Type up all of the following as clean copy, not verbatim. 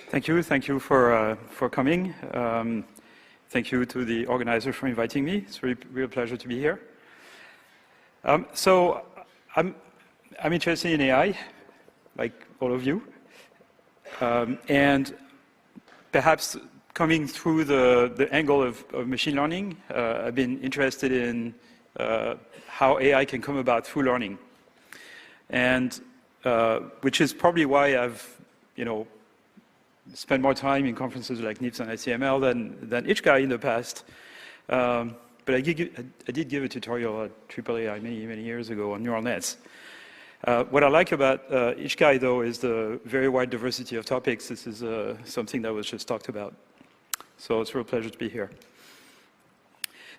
Thank you for coming. Thank you to the organizer for inviting me. It's a real pleasure to be here. So I'm interested in AI, like all of you, and perhaps coming through the angle of machine learning, I've been interested in how AI can come about through learning, and which is probably why I've spent more time in conferences like NIPS and ICML than each guy in the past. But I did give a tutorial at AAAI many years ago on neural nets. What I like about each guy, though, is the very wide diversity of topics. This is something that was just talked about. So it's a real pleasure to be here.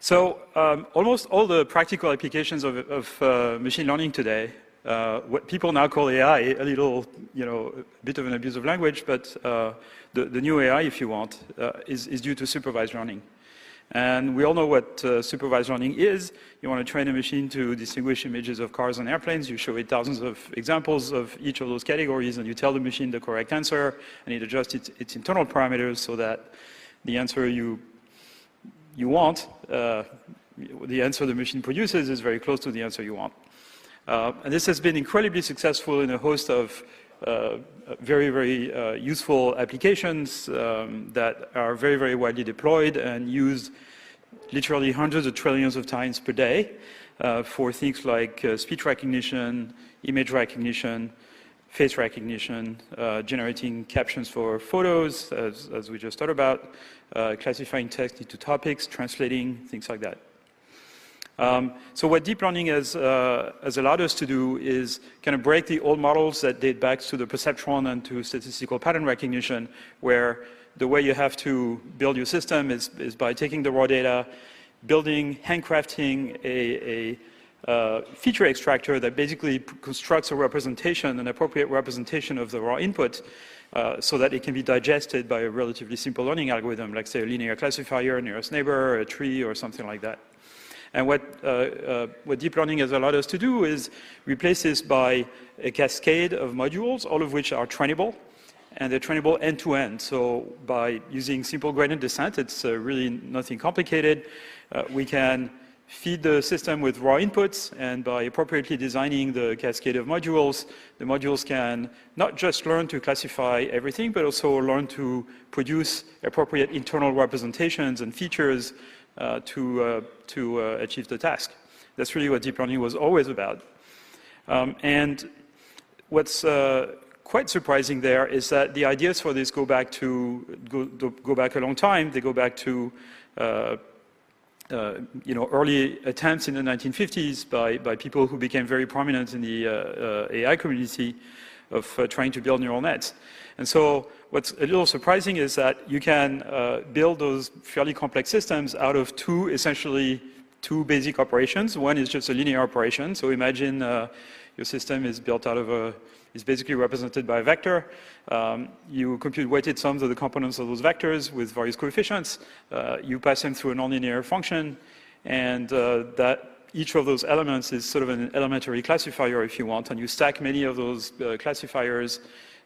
So almost all the practical applications of machine learning today, what people now call AI, a little, a bit of an abuse of language, but the new AI, if you want, is due to supervised learning. And we all know what supervised learning is. You want to train a machine to distinguish images of cars and airplanes. You show it thousands of examples of each of those categories, and you tell the machine the correct answer, and it adjusts its internal parameters so that the answer you want, the answer the machine produces is very close to the answer you want. And this has been incredibly successful in a host of very useful applications that are very widely deployed and used literally hundreds of trillions of times per day for things like speech recognition, image recognition, face recognition, generating captions for photos, as we just talked about, classifying text into topics, translating, things like that. So what deep learning has allowed us to do is kind of break the old models that date back to the perceptron and to statistical pattern recognition, where the way you have to build your system is by taking the raw data, handcrafting a feature extractor that basically constructs a representation, an appropriate representation of the raw input, so that it can be digested by a relatively simple learning algorithm, like say a linear classifier, nearest neighbor, a tree, or something like that. And what deep learning has allowed us to do is replace this by a cascade of modules, all of which are trainable, and they're trainable end-to-end. So by using simple gradient descent, it's really nothing complicated. We can feed the system with raw inputs, and by appropriately designing the cascade of modules, the modules can not just learn to classify everything, but also learn to produce appropriate internal representations and features to achieve the task. That's really what deep learning was always about. And what's quite surprising there is that the ideas for this go back a long time. They go back to early attempts in the 1950s by people who became very prominent in the AI community of trying to build neural nets. And so what's a little surprising is that you can build those fairly complex systems out of essentially two basic operations. One is just a linear operation. So imagine your system is built out of is basically represented by a vector. You compute weighted sums of the components of those vectors with various coefficients. You pass them through a nonlinear function, and that each of those elements is sort of an elementary classifier, if you want, and you stack many of those classifiers,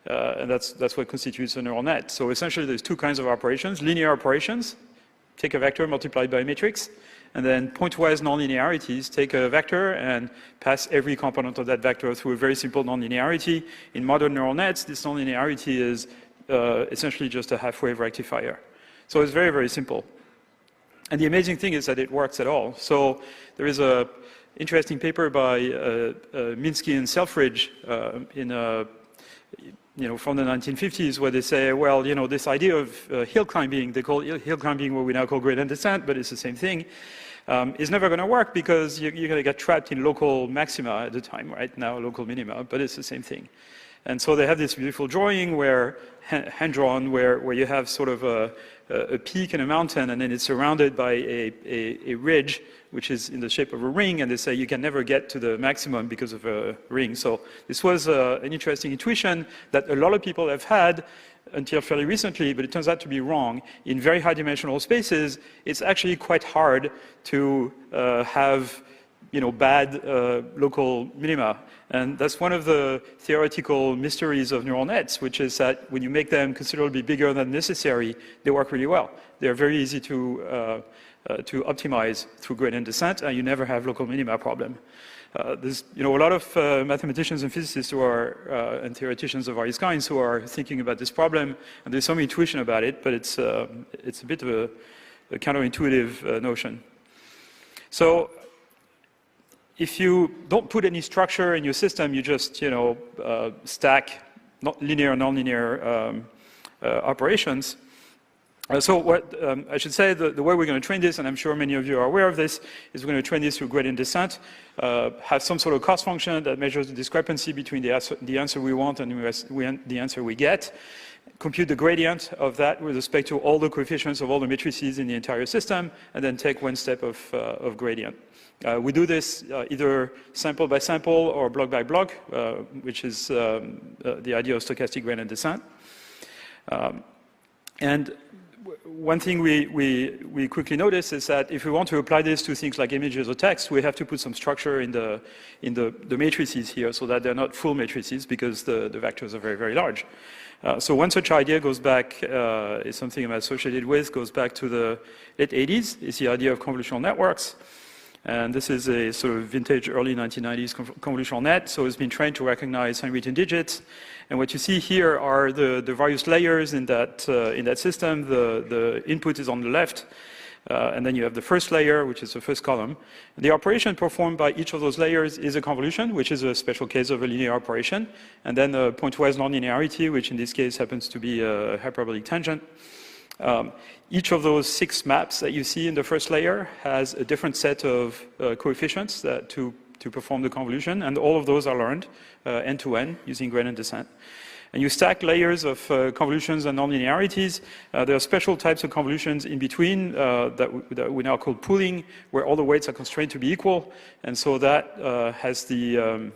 and that's what constitutes a neural net. So essentially, there's two kinds of operations: linear operations, take a vector multiplied by a matrix, and then pointwise nonlinearities, take a vector and pass every component of that vector through a very simple nonlinearity. In modern neural nets, this nonlinearity is essentially just a half-wave rectifier. So it's very simple. And the amazing thing is that it works at all. So there is an interesting paper by Minsky and Selfridge from the 1950s, where they say, well, this idea of hill climbing, they call hill climbing what we now call gradient descent, but it's the same thing, is never going to work because you're going to get trapped in local maxima at the time, right? Now local minima, but it's the same thing. And so they have this beautiful drawing where, hand-drawn, where you have sort of a peak and a mountain, and then it's surrounded by a ridge, which is in the shape of a ring, and they say you can never get to the maximum because of a ring. So this was an interesting intuition that a lot of people have had until fairly recently, but it turns out to be wrong. In very high dimensional spaces, it's actually quite hard to have bad local minima. And that's one of the theoretical mysteries of neural nets, which is that when you make them considerably bigger than necessary, they work really well. They're very easy to optimize through gradient descent, and you never have local minima problem. There's a lot of mathematicians and physicists who are, and theoreticians of various kinds who are thinking about this problem, and there's some intuition about it, but it's a bit of a counterintuitive notion. So if you don't put any structure in your system, you just stack linear, nonlinear operations. So what I should say, the way we're going to train this, and I'm sure many of you are aware of this, is we're going to train this through gradient descent, have some sort of cost function that measures the discrepancy between the answer we want and the answer we get, compute the gradient of that with respect to all the coefficients of all the matrices in the entire system, and then take one step of gradient. We do this either sample by sample or block by block, which is the idea of stochastic gradient descent. And one thing we quickly notice is that if we want to apply this to things like images or text, we have to put some structure in the matrices here so that they're not full matrices because the vectors are very, very large. So one such idea goes back, is something I'm associated with, goes back to the late 80s. It's the idea of convolutional networks. And this is a sort of vintage early 1990s convolutional net. So it's been trained to recognize handwritten digits. And what you see here are the various layers in that system. The input is on the left. And then you have the first layer, which is the first column. And the operation performed by each of those layers is a convolution, which is a special case of a linear operation. And then a pointwise nonlinearity, which in this case happens to be a hyperbolic tangent. Each of those 6 maps that you see in the first layer has a different set of coefficients to perform the convolution, and all of those are learned end-to-end using gradient descent. And you stack layers of convolutions and nonlinearities. There are special types of convolutions in between that we now call pooling, where all the weights are constrained to be equal, and so that has the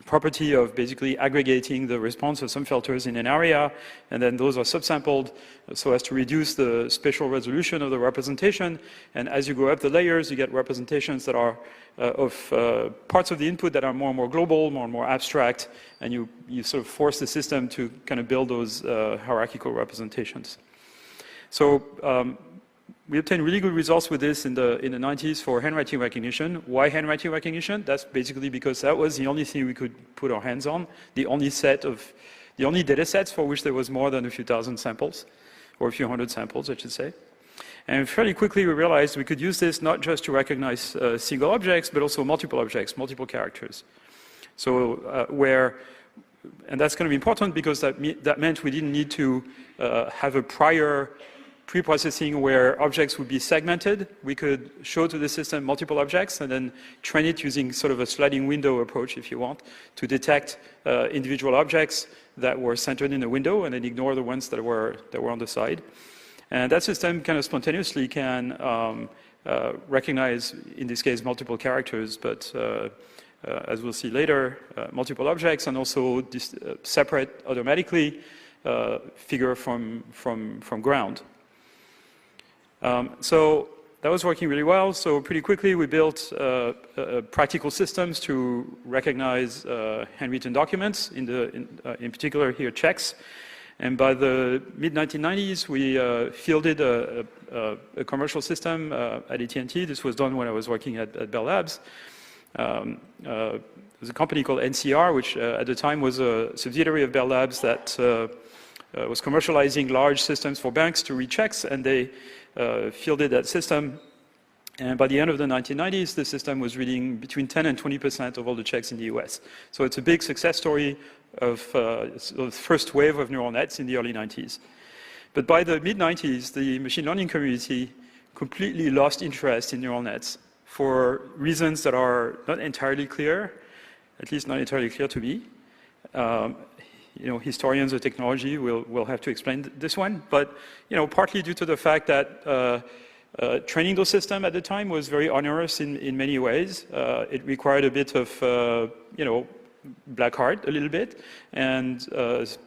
property of basically aggregating the response of some filters in an area, and then those are subsampled so as to reduce the spatial resolution of the representation. And as you go up the layers, you get representations that are of parts of the input that are more and more global, more and more abstract, and you sort of force the system to kind of build those hierarchical representations. So we obtained really good results with this in the 90s for handwriting recognition. Why handwriting recognition? That's basically because that was the only thing we could put our hands on, the only data sets for which there was more than a few thousand samples, or a few hundred samples, I should say. And fairly quickly we realized we could use this not just to recognize single objects, but also multiple objects, multiple characters. So and that's going to be important because that meant we didn't need to have a prior pre-processing where objects would be segmented. We could show to the system multiple objects and then train it using sort of a sliding window approach, if you want, to detect individual objects that were centered in the window and then ignore the ones that were on the side. And that system kind of spontaneously can recognize, in this case, multiple characters, but as we'll see later, multiple objects, and also separate automatically figure from ground. So that was working really well. So pretty quickly we built practical systems to recognize handwritten documents, in particular here checks. And by the mid-1990s, we fielded a commercial system at AT&T. This was done when I was working at Bell Labs. There was a company called NCR, which at the time was a subsidiary of Bell Labs that was commercializing large systems for banks to read checks, and they fielded that system. And by the end of the 1990s, the system was reading between 10 and 20% of all the checks in the US. So it's a big success story of the first wave of neural nets in the early 90s. But by the mid-90s, the machine learning community completely lost interest in neural nets for reasons that are not entirely clear, at least not entirely clear to me. Historians of technology will have to explain this one, but partly due to the fact that training those systems at the time was very onerous in many ways. It required a bit of black art a little bit, and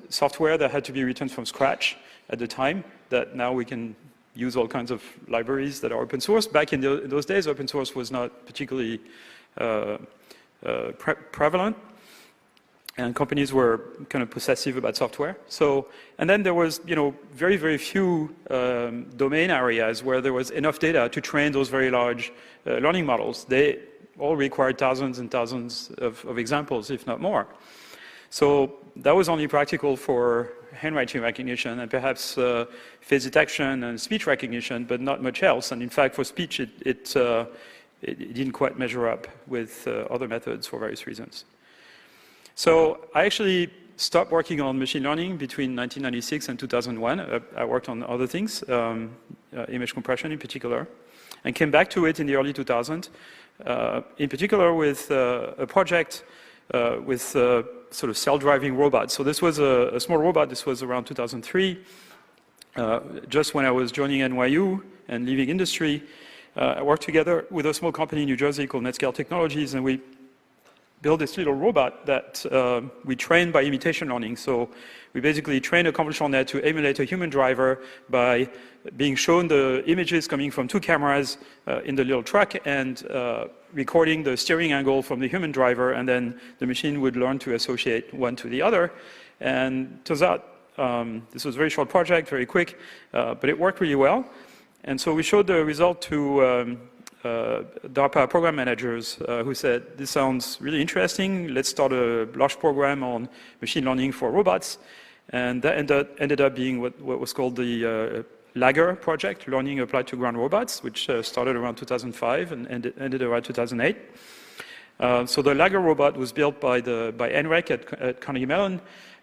software that had to be written from scratch at the time, that now we can use all kinds of libraries that are open source. Back in those days, open source was not particularly prevalent, and companies were kind of possessive about software. So, and then there was, very, very few domain areas where there was enough data to train those very large learning models. They all required thousands and thousands of examples, if not more. So that was only practical for handwriting recognition and perhaps face detection and speech recognition, but not much else. And in fact, for speech, it didn't quite measure up with other methods for various reasons. So I actually stopped working on machine learning between 1996 and 2001. I worked on other things, image compression in particular, and came back to it in the early 2000s, in particular with a project with sort of self-driving robots. So this was a small robot. This was around 2003, just when I was joining NYU and leaving industry. I worked together with a small company in New Jersey called Netscale Technologies, and we built this little robot that we trained by imitation learning. So we basically trained a convolutional net to emulate a human driver by being shown the images coming from two cameras in the little truck and recording the steering angle from the human driver, and then the machine would learn to associate one to the other. And turns out this was a very short project, very quick, but it worked really well. And so we showed the result to DARPA program managers who said, this sounds really interesting, let's start a large program on machine learning for robots. And that ended up being what was called the LAGER project, Learning Applied to Ground Robots, which started around 2005 and ended around 2008. So the LAGER robot was built by NREC at Carnegie Mellon.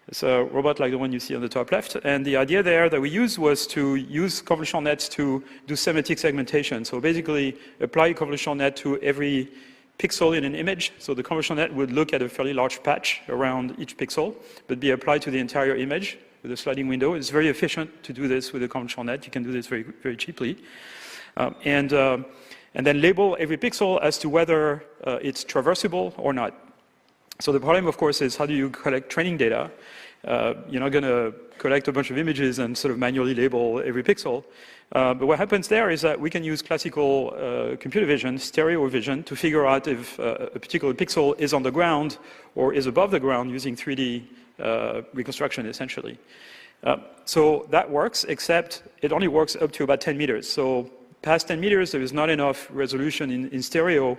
It's a robot like the one you see on the top left. And the idea there that we used was to use convolutional nets to do semantic segmentation. So basically apply a convolutional net to every pixel in an image. So the convolutional net would look at a fairly large patch around each pixel, but be applied to the entire image with a sliding window. It's very efficient to do this with a convolutional net. You can do this very, very cheaply. And then label every pixel as to whether it's traversable or not. So the problem, of course, is how do you collect training data? You're not going to collect a bunch of images and sort of manually label every pixel. But what happens there is that we can use classical computer vision, stereo vision, to figure out if a particular pixel is on the ground or is above the ground using 3D reconstruction, essentially. So that works, except it only works up to about 10 meters. So past 10 meters, there is not enough resolution in stereo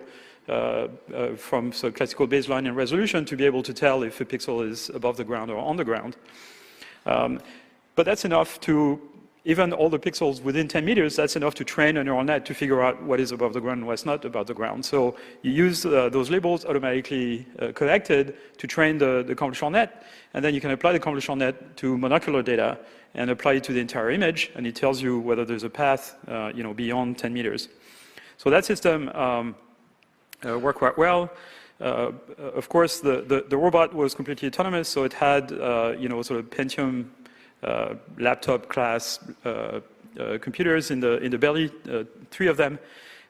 from classical baseline and resolution to be able to tell if a pixel is above the ground or on the ground. But that's enough to, even all the pixels within 10 meters, that's enough to train a neural net to figure out what is above the ground and what's not above the ground. So you use those labels automatically collected to train the convolutional net, and then you can apply the convolutional net to monocular data and apply it to the entire image, and it tells you whether there's a path beyond 10 meters. So that system worked quite well. Of course, the robot was completely autonomous, so it had sort of Pentium laptop class computers in the belly, 3 of them.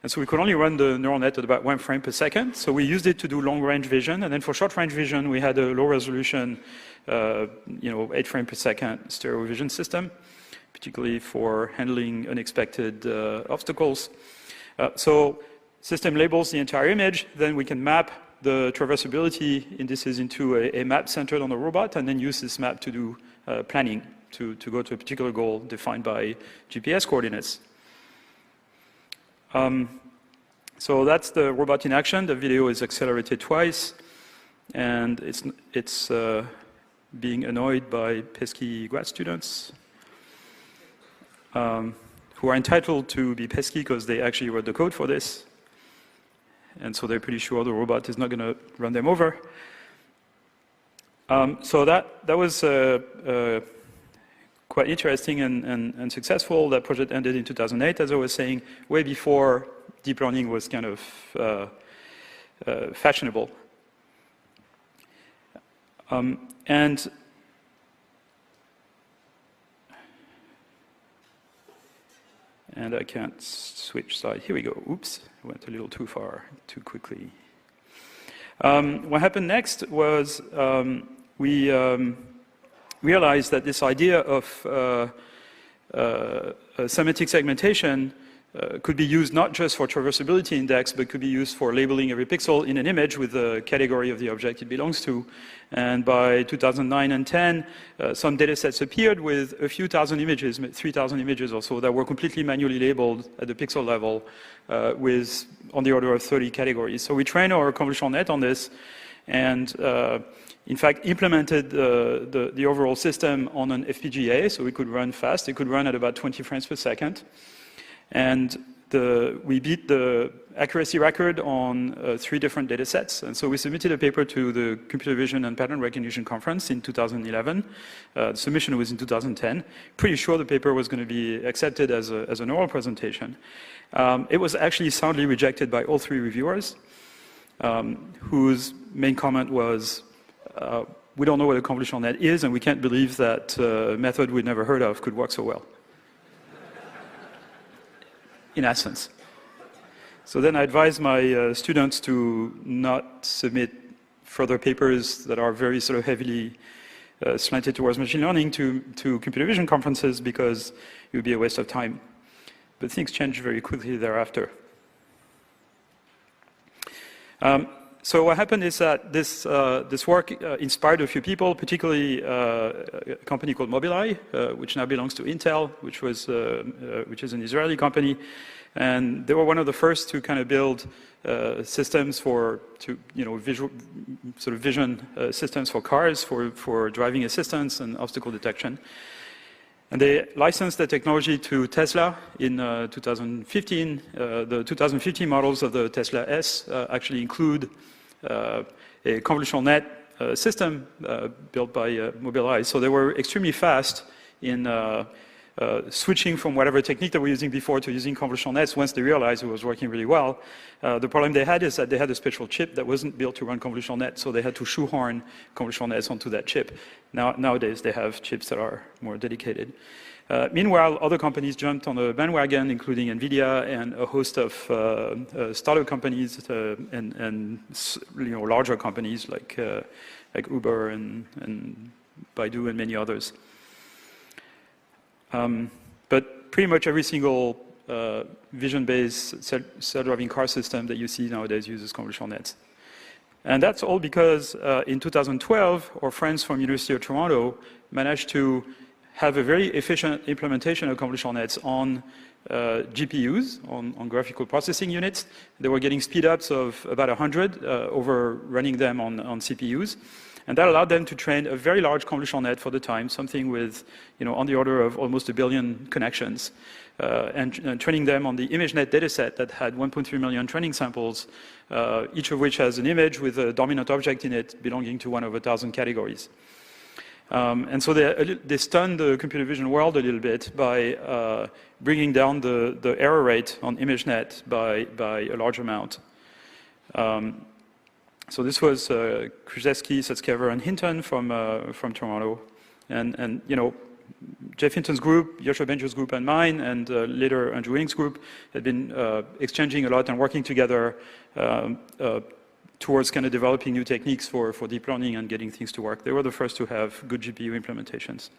And so we could only run the neural net at about 1 frame per second. So we used it to do long-range vision, and then for short-range vision, we had a low-resolution, 8 frame per second stereo vision system, particularly for handling unexpected obstacles. So system labels the entire image, then we can map the traversability indices into a map centered on the robot, and then use this map to do planning, to go to a particular goal defined by GPS coordinates. So that's the robot in action. The video is accelerated twice, and it's being annoyed by pesky grad students who are entitled to be pesky because they actually wrote the code for this. And so they're pretty sure the robot is not going to run them over. So that was quite interesting and successful. That project ended in 2008, as I was saying, way before deep learning was kind of fashionable. And I can't switch side. Here we go. Oops, I went a little too far, too quickly. What happened next was we realized that this idea of semantic segmentation could be used not just for traversability index, but could be used for labeling every pixel in an image with the category of the object it belongs to. And by 2009 and 10, some data sets appeared with a few thousand images, 3,000 images or so, that were completely manually labeled at the pixel level with on the order of 30 categories. So we trained our convolutional net on this, and in fact implemented the overall system on an FPGA, so we could run fast. It could run at about 20 frames per second. And we beat the accuracy record on 3 different data sets. And so we submitted a paper to the Computer Vision and Pattern Recognition Conference in 2011. The submission was in 2010. Pretty sure the paper was going to be accepted as an oral presentation. It was actually soundly rejected by all 3 reviewers, whose main comment was, we don't know what a convolutional net is, and we can't believe that a method we'd never heard of could work so well. In essence. So then I advise my students to not submit further papers that are very sort of heavily slanted towards machine learning to computer vision conferences, because it would be a waste of time. But things changed very quickly thereafter. So what happened is that this work inspired a few people, particularly a company called Mobileye, which now belongs to Intel, which is an Israeli company, and they were one of the first to kind of build systems vision systems for cars, for driving assistance and obstacle detection. And they licensed the technology to Tesla in 2015. The 2015 models of the Tesla S actually include a convolutional net system built by Mobileye. So they were extremely fast in switching from whatever technique they were using before to using convolutional nets once they realized it was working really well. The problem they had is that they had a special chip that wasn't built to run convolutional nets, so they had to shoehorn convolutional nets onto that chip. Nowadays, they have chips that are more dedicated. Meanwhile, other companies jumped on the bandwagon, including NVIDIA and a host of startup companies and larger companies like Uber and Baidu and many others. But pretty much every single vision-based self-driving car system that you see nowadays uses convolutional nets. And that's all because in 2012, our friends from University of Toronto managed to have a very efficient implementation of convolutional nets on GPUs, on graphical processing units. They were getting speed-ups of about 100 over running them on CPUs. And that allowed them to train a very large convolutional net for the time, something with, on the order of almost 1 billion connections, and training them on the ImageNet dataset that had 1.3 million training samples, each of which has an image with a dominant object in it belonging to one of 1,000 categories. And so they stunned the computer vision world a little bit by bringing down the error rate on ImageNet by a large amount. So this was Krzyzewski, Sutskever, and Hinton from Toronto, and Jeff Hinton's group, Yoshua Bengio's group, and mine, and later Andrew Ng's group had been exchanging a lot and working together towards kind of developing new techniques for deep learning and getting things to work. They were the first to have good GPU implementations.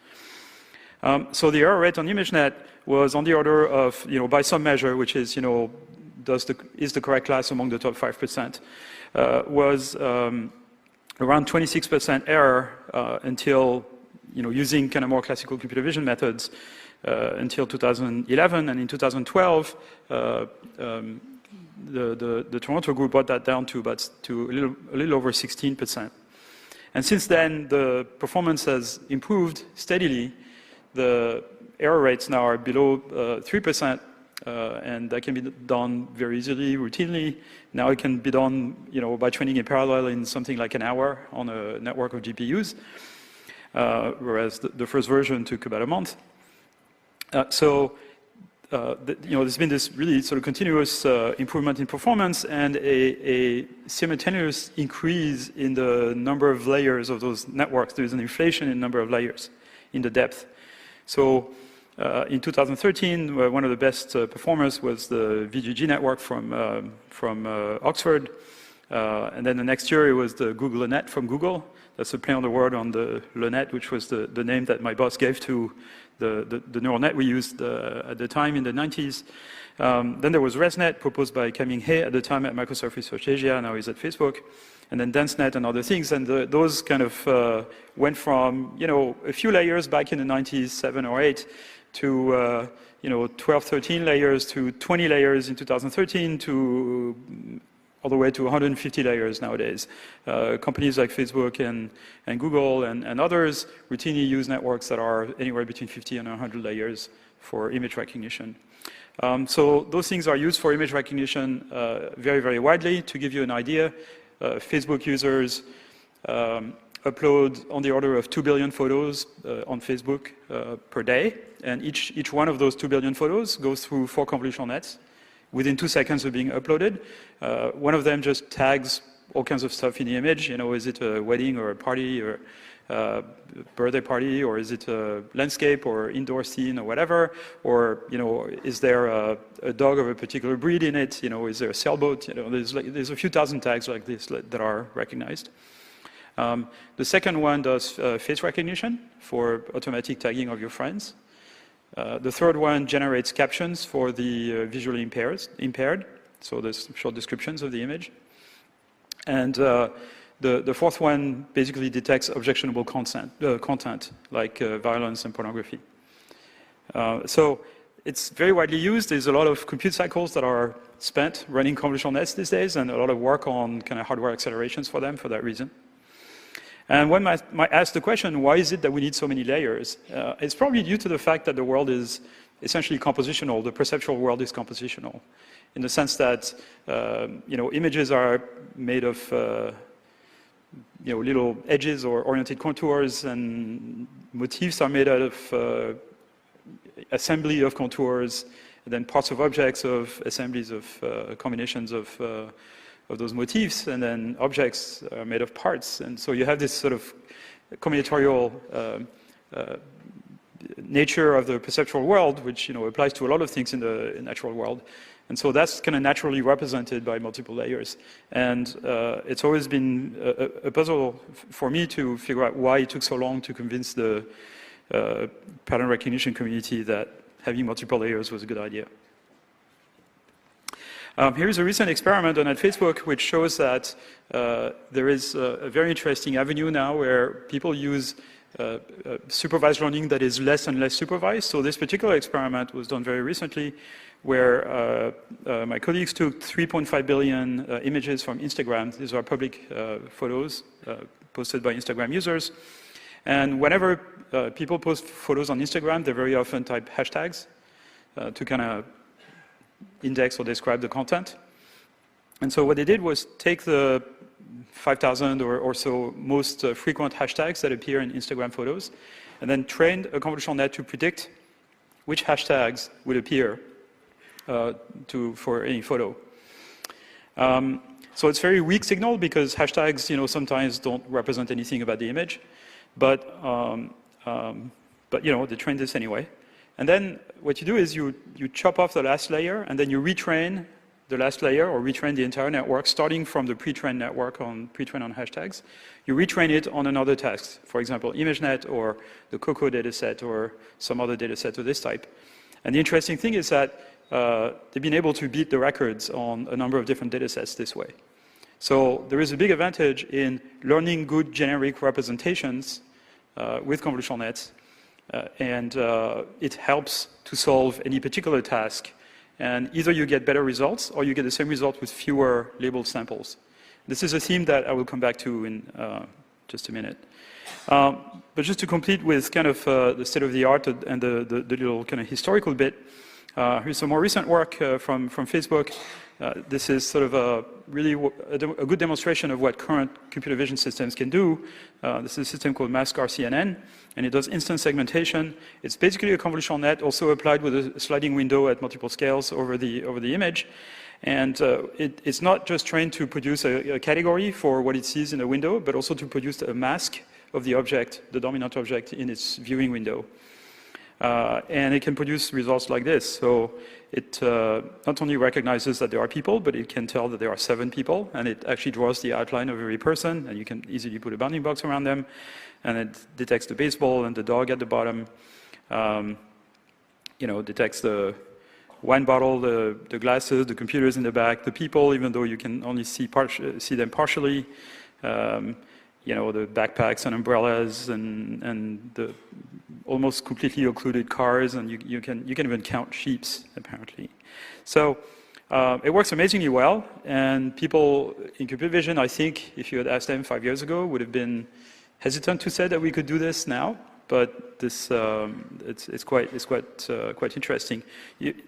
So the error rate on ImageNet was on the order of, by some measure, which is, is the correct class among the top 5%, was around 26% error until, using kind of more classical computer vision methods until 2011. And in 2012, the Toronto group brought that down to a little over 16%. And since then, the performance has improved steadily. The error rates now are below 3%. And that can be done very easily, routinely. Now it can be done, by training in parallel in something like an hour on a network of GPUs, whereas the first version took about a month. There's been this really sort of continuous improvement in performance and a simultaneous increase in the number of layers of those networks. There's an inflation in number of layers in the depth. So in 2013, one of the best performers was the VGG network from Oxford. And then the next year, it was the GoogleNet from Google That's a play on the word on the LeNet, which was the name that my boss gave to the neural net we used at the time in the 90s. Then there was ResNet, proposed by Kaming He at the time at Microsoft Research Asia, now he's at Facebook. And then DenseNet and other things, and those kind of went from, a few layers back in the 90s, 7 or 8, to 12, 13 layers, to 20 layers in 2013, to all the way to 150 layers nowadays. Companies like Facebook and Google and others routinely use networks that are anywhere between 50 and 100 layers for image recognition. So those things are used for image recognition very, very widely. To give you an idea, Facebook users upload on the order of 2 billion photos on Facebook per day, and each one of those 2 billion photos goes through 4 convolutional nets within 2 seconds of being uploaded. One of them just tags all kinds of stuff in the image. Is it a wedding or a party or a birthday party, or is it a landscape or indoor scene or whatever, or is there a dog of a particular breed in it, is there a sailboat, there's a few thousand tags like this that are recognized. The second one does face recognition for automatic tagging of your friends. The third one generates captions for the visually impaired, so there's short descriptions of the image. And the fourth one basically detects objectionable content like violence and pornography. So it's very widely used. There's a lot of compute cycles that are spent running convolutional nets these days, and a lot of work on kind of hardware accelerations for them for that reason. And one might ask the question, why is it that we need so many layers? It's probably due to the fact that the world is essentially compositional. The perceptual world is compositional, in the sense that images are made of little edges or oriented contours, and motifs are made out of assembly of contours, and then parts of objects of assemblies of combinations of those motifs, and then objects are made of parts. And so you have this sort of combinatorial nature of the perceptual world, which applies to a lot of things in the natural world. And so that's kind of naturally represented by multiple layers. And it's always been a puzzle for me to figure out why it took so long to convince the pattern recognition community that having multiple layers was a good idea. Here's a recent experiment done at Facebook which shows that there is a very interesting avenue now where people use supervised learning that is less and less supervised. So this particular experiment was done very recently, where my colleagues took 3.5 billion images from Instagram. These are public photos posted by Instagram users. And whenever people post photos on Instagram, they very often type hashtags to kind of index or describe the content. And so what they did was take the 5,000 or so most frequent hashtags that appear in Instagram photos, and then trained a convolutional net to predict which hashtags would appear for any photo. So it's very weak signal because hashtags, sometimes don't represent anything about the image, but they train this anyway. And then what you do is you chop off the last layer, and then you retrain the last layer, or retrain the entire network, starting from the pre-trained network pre-trained on hashtags. You retrain it on another task, for example, ImageNet or the COCO dataset or some other dataset of this type. And the interesting thing is that they've been able to beat the records on a number of different datasets this way. So there is a big advantage in learning good generic representations with convolutional nets, and it helps to solve any particular task. And either you get better results, or you get the same result with fewer labeled samples. This is a theme that I will come back to in just a minute. But just to complete with kind of the state of the art and the little kind of historical bit, here's some more recent work from Facebook. This is sort of a good demonstration of what current computer vision systems can do. This is a system called MaskRCNN, and it does instant segmentation. It's basically a convolutional net, also applied with a sliding window at multiple scales over the image. And it's not just trained to produce a category for what it sees in the window, but also to produce a mask of the object, the dominant object, in its viewing window. and it can produce results like this. So it not only recognizes that there are people, but it can tell that there are 7 people, and it actually draws the outline of every person, and you can easily put a bounding box around them, and it detects the baseball and the dog at the bottom, detects the wine bottle, the glasses, the computers in the back, the people, even though you can only see them partially, the backpacks and umbrellas and the almost completely occluded cars, and you can even count sheep, apparently. So it works amazingly well, and people in computer vision, I think, if you had asked them 5 years ago, would have been hesitant to say that we could do this now. But this it's quite interesting.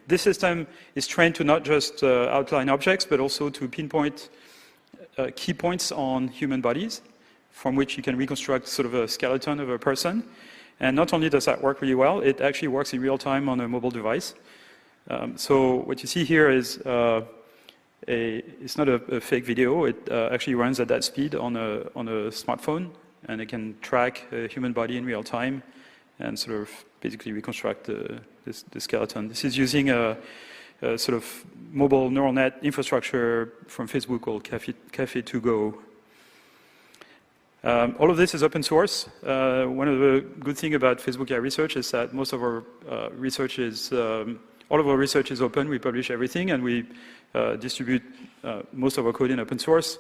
This system is trained to not just outline objects, but also to pinpoint key points on human bodies, from which you can reconstruct sort of a skeleton of a person. And not only does that work really well, it actually works in real time on a mobile device. So what you see here is it's not a fake video. It actually runs at that speed on a smartphone, and it can track a human body in real time and sort of basically reconstruct the skeleton. This is using a sort of mobile neural net infrastructure from Facebook called Café2Go. All of this is open source. One of the good things about Facebook AI research is that most of our research is, all of our research is open. We publish everything, and we distribute most of our code in open source.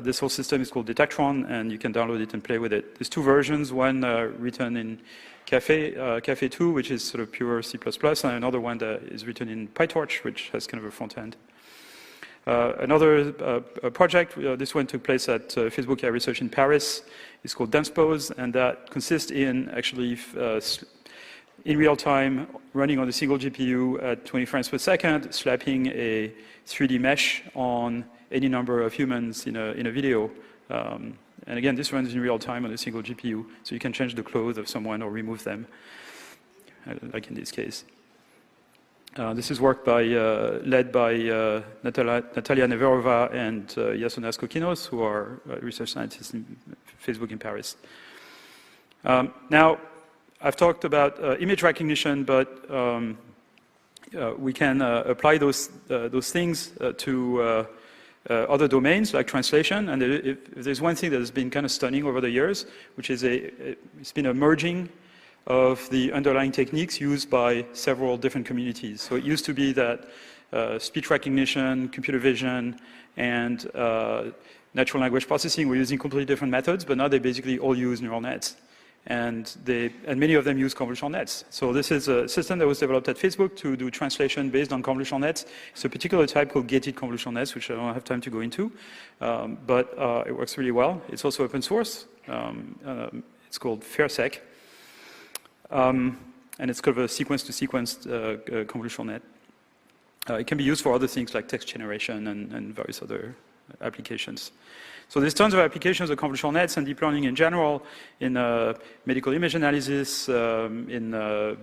This whole system is called Detectron, and you can download it and play with it. There's 2 versions, one written in Café 2, which is sort of pure C++, and another one that is written in PyTorch, which has kind of a front end. Another project, this one took place at Facebook AI Research in Paris. It's called Dancepose, and that consists in actually in real time, running on a single GPU at 20 frames per second, slapping a 3D mesh on any number of humans in a video. And again, this runs in real time on a single GPU, so you can change the clothes of someone or remove them, like in this case. This is work led by Natalia Neverova and Iasonas Kokinos, who are research scientists in Facebook in Paris. Now, I've talked about image recognition, but we can apply those things to other domains like translation. And if there's one thing that has been kind of stunning over the years, which is it's been a merging of the underlying techniques used by several different communities. So it used to be that speech recognition, computer vision, and natural language processing were using completely different methods, but now they basically all use neural nets. And many of them use convolutional nets. So this is a system that was developed at Facebook to do translation based on convolutional nets. It's a particular type called gated convolutional nets, which I don't have time to go into, but it works really well. It's also open source. It's called FairSec. And it's kind of a sequence-to-sequence convolutional net. It can be used for other things like text generation and various other applications. So there's tons of applications of convolutional nets and deep learning in general in medical image analysis, in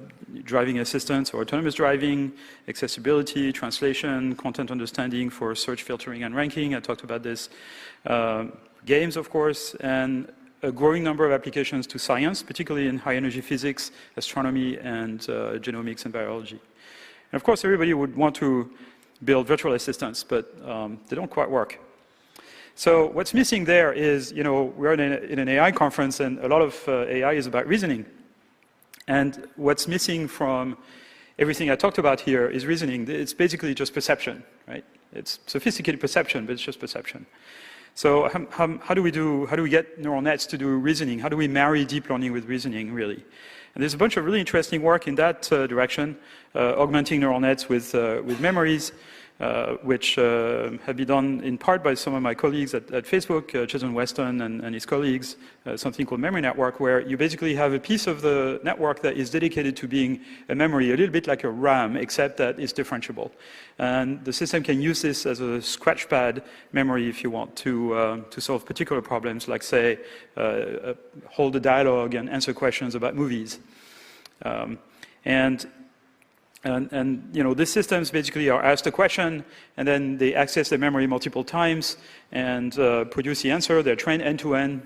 driving assistance or autonomous driving, accessibility, translation, content understanding for search filtering and ranking. I talked about this. Games, of course, and a growing number of applications to science, particularly in high-energy physics, astronomy, and genomics and biology. And of course, everybody would want to build virtual assistants, but they don't quite work. So what's missing there is, we're in an AI conference, and a lot of AI is about reasoning. And what's missing from everything I talked about here is reasoning. It's basically just perception, right? It's sophisticated perception, but it's just perception. So how do we get neural nets to do reasoning? How do we marry deep learning with reasoning, really? And there's a bunch of really interesting work in that direction, augmenting neural nets with memories, which have been done in part by some of my colleagues at Facebook, Jason Weston and his colleagues, something called memory network, where you basically have a piece of the network that is dedicated to being a memory, a little bit like a RAM, except that it's differentiable. And the system can use this as a scratchpad memory, if you want, to solve particular problems, like, say, hold a dialogue and answer questions about movies. And these systems basically are asked a question, and then they access the memory multiple times and produce the answer. They're trained end-to-end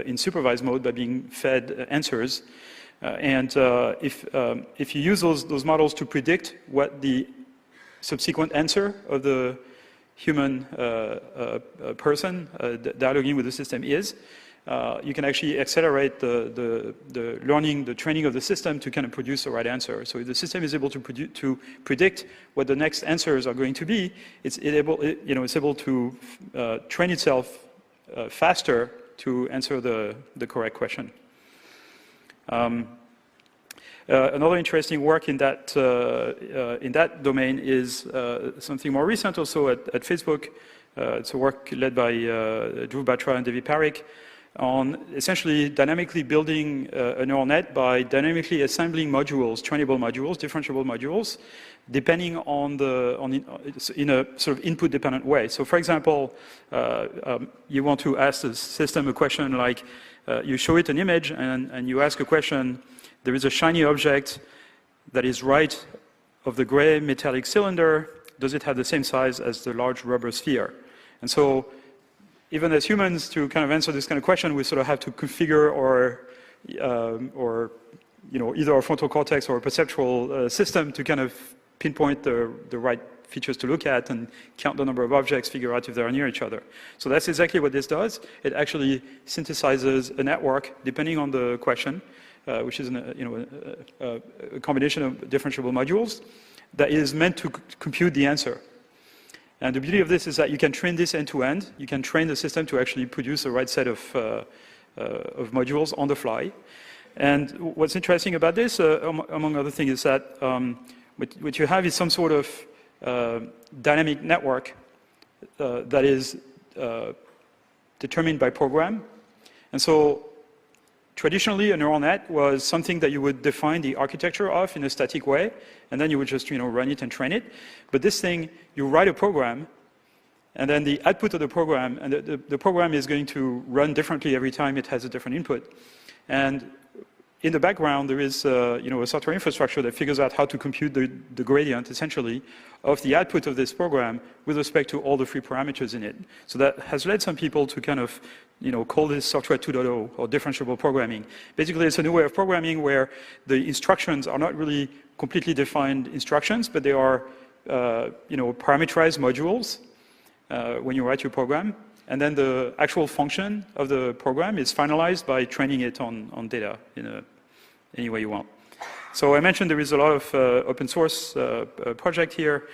in supervised mode by being fed answers. If you use those models to predict what the subsequent answer of the human person dialoguing with the system is, you can actually accelerate the learning, the training of the system to kind of produce the right answer. So if the system is able to predict what the next answers are going to be, it's able to train itself faster to answer the correct question. Another interesting work in that domain is something more recent also at Facebook. It's a work led by Dhruv Batra and David Parikh on essentially dynamically building a neural net by dynamically assembling modules, trainable modules, differentiable modules, depending on in a sort of input-dependent way. So, for example, you want to ask the system a question like, you show it an image and you ask a question. There is a shiny object that is right of the gray metallic cylinder. Does it have the same size as the large rubber sphere? And so, even as humans, to kind of answer this kind of question, we sort of have to configure either our frontal cortex or a perceptual system to kind of pinpoint the right features to look at and count the number of objects, figure out if they are near each other. So that's exactly what this does. It actually synthesizes a network depending on the question, which is a combination of differentiable modules that is meant to compute the answer. And the beauty of this is that you can train this end-to-end. You can train the system to actually produce the right set of modules on the fly. And what's interesting about this, among other things, is that what you have is some sort of dynamic network that is determined by program. And so traditionally, a neural net was something that you would define the architecture of in a static way, and then you would just run it and train it. But this thing, you write a program, and then the output of the program, and the program is going to run differently every time it has a different input. And in the background, there is a software infrastructure that figures out how to compute the gradient, essentially, of the output of this program with respect to all the free parameters in it. So that has led some people to kind of call this software 2.0 or differentiable programming. Basically, it's a new way of programming where the instructions are not really completely defined instructions, but they are parameterized modules when you write your program. And then the actual function of the program is finalized by training it on data in any way you want. So I mentioned there is a lot of open source project here.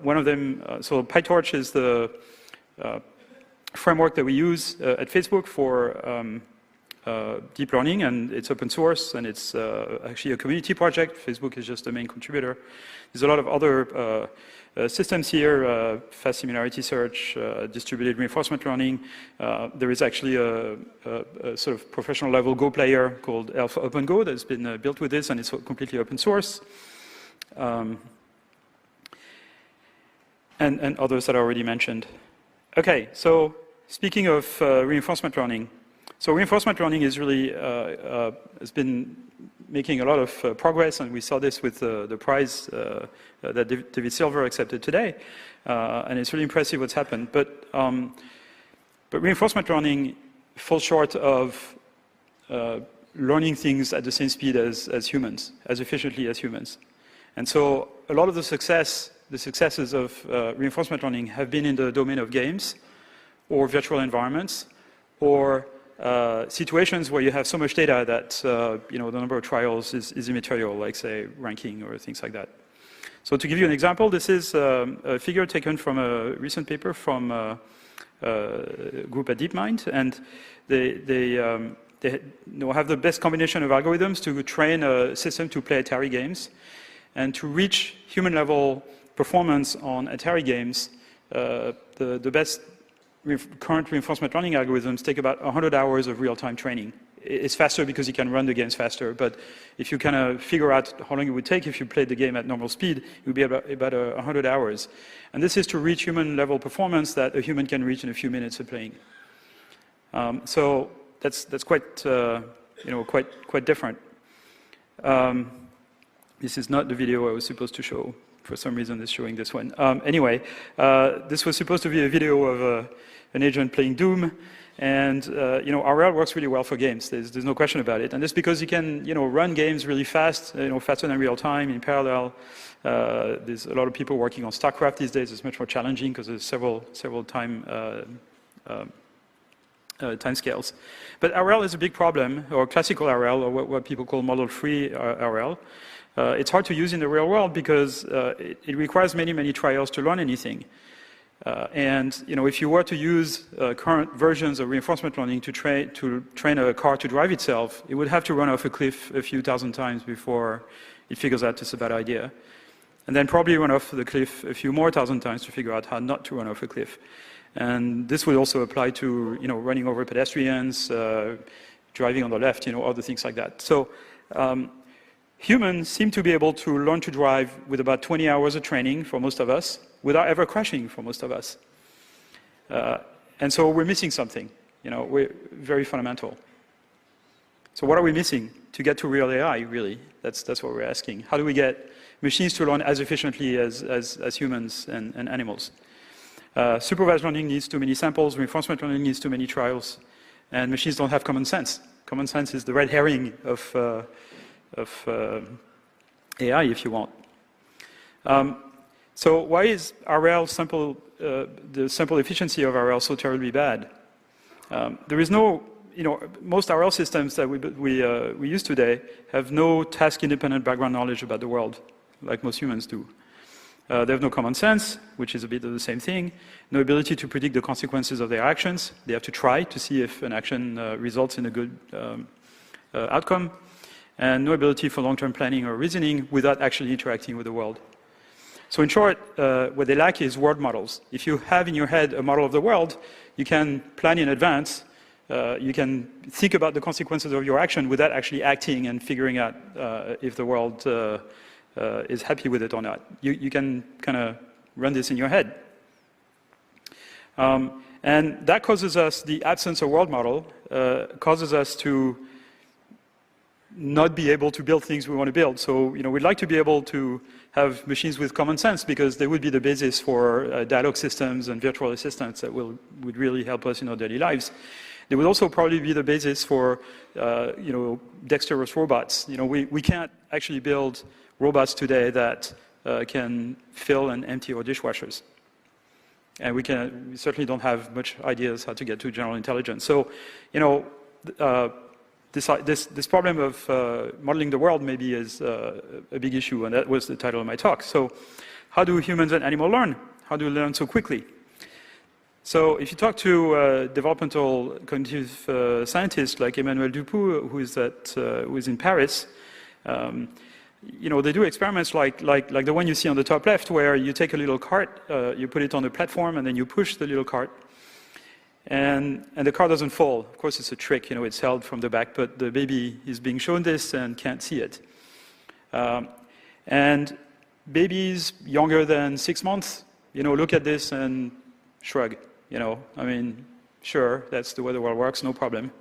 One of them, so PyTorch is the framework that we use at Facebook for deep learning, and it's open source, and it's actually a community project. Facebook is just the main contributor. There's a lot of other systems here, fast similarity search, distributed reinforcement learning. There is actually a sort of professional level Go player called Alpha Open Go that's been built with this, and it's completely open source. And others that I already mentioned. Okay, so speaking of reinforcement learning, so reinforcement learning is really has been making a lot of progress, and we saw this with the prize that David Silver accepted today, and it's really impressive what's happened. But reinforcement learning falls short of learning things at the same speed as humans, as efficiently as humans. And so a lot of the successes of reinforcement learning have been in the domain of games or virtual environments or situations where you have so much data that the number of trials is immaterial, like say ranking or things like that. So to give you an example, this is a figure taken from a recent paper from a group at DeepMind, and they have the best combination of algorithms to train a system to play Atari games, and to reach human-level performance on Atari games. The best current reinforcement learning algorithms take about 100 hours of real-time training. It's faster because you can run the games faster, but if you kind of figure out how long it would take if you played the game at normal speed, it would be about 100 hours. And this is to reach human-level performance that a human can reach in a few minutes of playing. So that's quite quite different. This is not the video I was supposed to show. For some reason, it's showing this one. Anyway, this was supposed to be a video of an agent playing Doom, And RL works really well for games. There's no question about it. And that's because you can run games really fast, faster than real time in parallel. There's a lot of people working on StarCraft these days. It's much more challenging because there's several time scales. But RL is a big problem, or classical RL, or what people call model-free RL. It's hard to use in the real world because it requires many trials to learn anything. And if you were to use current versions of reinforcement learning to train a car to drive itself, it would have to run off a cliff a few thousand times before it figures out it's a bad idea. And then probably run off the cliff a few more thousand times to figure out how not to run off a cliff. And this would also apply to running over pedestrians, driving on the left, other things like that. So humans seem to be able to learn to drive with about 20 hours of training for most of us, without ever crashing for most of us. And so we're missing something, we're very fundamental. So what are we missing to get to real AI, really? That's what we're asking. How do we get machines to learn as efficiently as humans and animals? Supervised learning needs too many samples, reinforcement learning needs too many trials, and machines don't have common sense. Common sense is the red herring of AI, if you want. So why is RL the sample efficiency of RL so terribly bad? There is no, most RL systems that we use today have no task-independent background knowledge about the world, like most humans do. They have no common sense, which is a bit of the same thing, no ability to predict the consequences of their actions. They have to try to see if an action results in a good outcome, and no ability for long-term planning or reasoning without actually interacting with the world. So in short, what they lack is world models. If you have in your head a model of the world, you can plan in advance, you can think about the consequences of your action without actually acting and figuring out if the world is happy with it or not. You can kind of run this in your head. And that causes us, the absence of world model, causes us to not be able to build things we want to build. So, we'd like to be able to have machines with common sense because they would be the basis for dialogue systems and virtual assistants that would really help us in our daily lives. They would also probably be the basis for, dexterous robots. We can't actually build robots today that can fill and empty our dishwashers. And we certainly don't have much ideas how to get to general intelligence. So, this problem of modeling the world maybe is a big issue, and that was the title of my talk. So how do humans and animals learn? How do we learn so quickly? So if you talk to developmental cognitive scientists like Emmanuel Dupuy, who is in Paris, they do experiments like the one you see on the top left, where you take a little cart, you put it on a platform, and then you push the little cart. And the car doesn't fall. Of course, it's a trick, it's held from the back, but the baby is being shown this and can't see it. And babies younger than 6 months, look at this and shrug, sure, that's the way the world works, no problem.